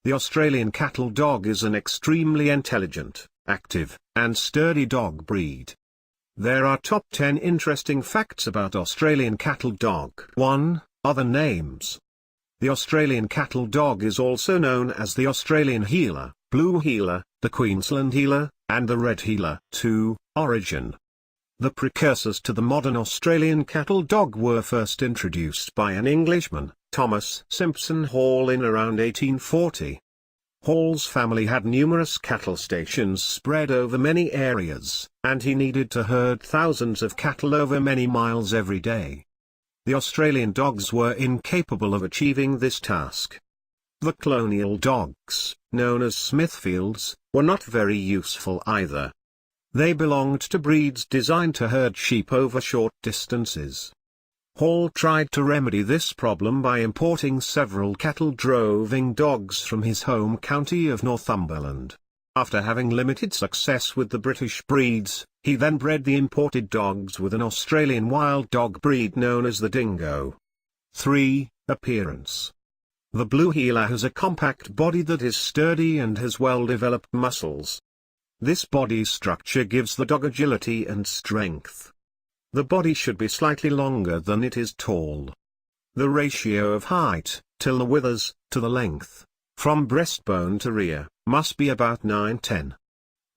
The Australian cattle dog is an extremely intelligent, active, and sturdy dog breed. There are top 10 interesting facts about Australian cattle dog. 1. Other names. The Australian cattle dog is also known as the Australian Heeler, Blue Heeler, the Queensland Heeler, and the Red Heeler. 2. Origin. The precursors to the modern Australian cattle dog were first introduced by an Englishman, Thomas Simpson Hall, in around 1840. Hall's family had numerous cattle stations spread over many areas, and he needed to herd thousands of cattle over many miles every day. The Australian dogs were incapable of achieving this task. The colonial dogs, known as Smithfields, were not very useful either. They belonged to breeds designed to herd sheep over short distances. Hall tried to remedy this problem by importing several cattle-droving dogs from his home county of Northumberland. After having limited success with the British breeds, he then bred the imported dogs with an Australian wild dog breed known as the dingo. 3. Appearance. The Blue Heeler has a compact body that is sturdy and has well-developed muscles. This body structure gives the dog agility and strength. The body should be slightly longer than it is tall. The ratio of height, till the withers, to the length, from breastbone to rear, must be about 9-10.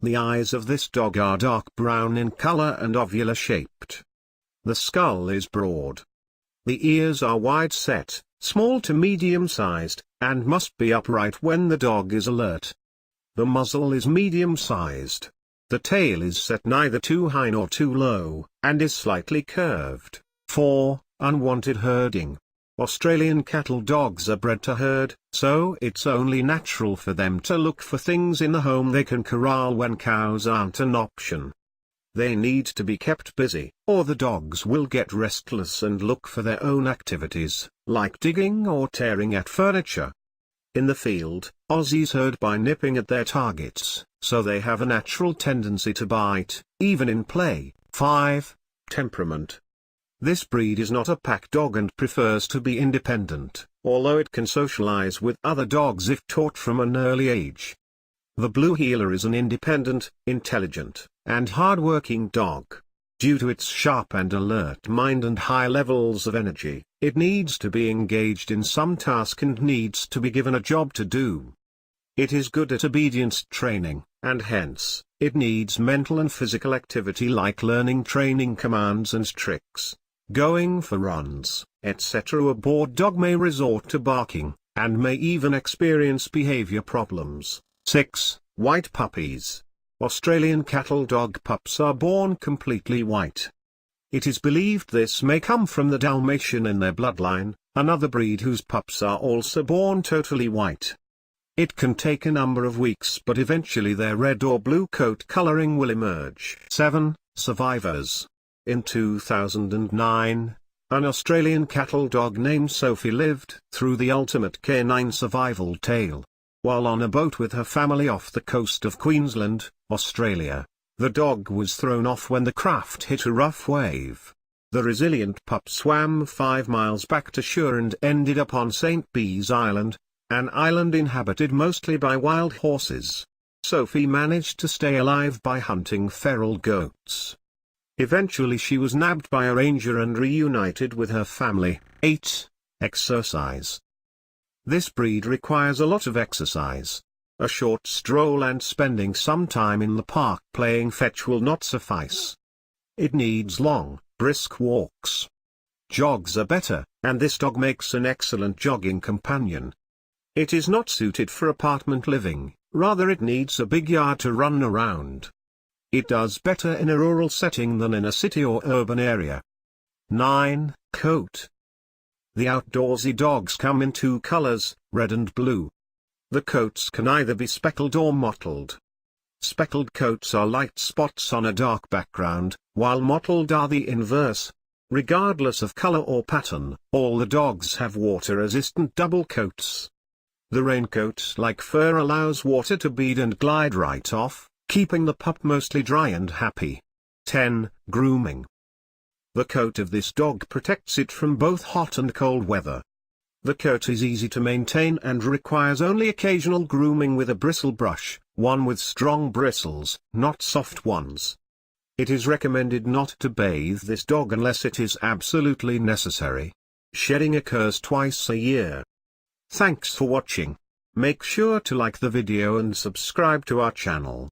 The eyes of this dog are dark brown in color and ovular-shaped. The skull is broad. The ears are wide-set, small to medium-sized, and must be upright when the dog is alert. The muzzle is medium-sized. The tail is set neither too high nor too low, and is slightly curved. 4. Unwanted herding. Australian cattle dogs are bred to herd, so it's only natural for them to look for things in the home they can corral when cows aren't an option. They need to be kept busy, or the dogs will get restless and look for their own activities, like digging or tearing at furniture. In the field, Aussies herd by nipping at their targets, so they have a natural tendency to bite, even in play. 5. Temperament. This breed is not a pack dog and prefers to be independent, although it can socialize with other dogs if taught from an early age. The Blue Heeler is an independent, intelligent, and hard-working dog. Due to its sharp and alert mind and high levels of energy, it needs to be engaged in some task and needs to be given a job to do. It is good at obedience training, and hence, it needs mental and physical activity like learning training commands and tricks, going for runs, etc. A bored dog may resort to barking, and may even experience behavior problems. 6. White puppies. Australian cattle dog pups are born completely white. It is believed this may come from the Dalmatian in their bloodline, another breed whose pups are also born totally white. It can take a number of weeks, but eventually their red or blue coat coloring will emerge. 7. Survivors. In 2009, an Australian cattle dog named Sophie lived through the ultimate canine survival tale. While on a boat with her family off the coast of Queensland, Australia, the dog was thrown off when the craft hit a rough wave. The resilient pup swam 5 miles back to shore and ended up on St. Bees Island, an island inhabited mostly by wild horses. Sophie managed to stay alive by hunting feral goats. Eventually she was nabbed by a ranger and reunited with her family. 8. Exercise. This breed requires a lot of exercise. A short stroll and spending some time in the park playing fetch will not suffice. It needs long, brisk walks. Jogs are better, and this dog makes an excellent jogging companion. It is not suited for apartment living, rather it needs a big yard to run around. It does better in a rural setting than in a city or urban area. 9. Coat. The outdoorsy dogs come in 2 colors, red and blue. The coats can either be speckled or mottled. Speckled coats are light spots on a dark background, while mottled are the inverse. Regardless of color or pattern, all the dogs have water-resistant double coats. The raincoat-like fur allows water to bead and glide right off, keeping the pup mostly dry and happy. 10. Grooming. The coat of this dog protects it from both hot and cold weather. The coat is easy to maintain and requires only occasional grooming with a bristle brush, one with strong bristles, not soft ones. It is recommended not to bathe this dog unless it is absolutely necessary. Shedding occurs twice a year. Thanks for watching. Make sure to like the video and subscribe to our channel.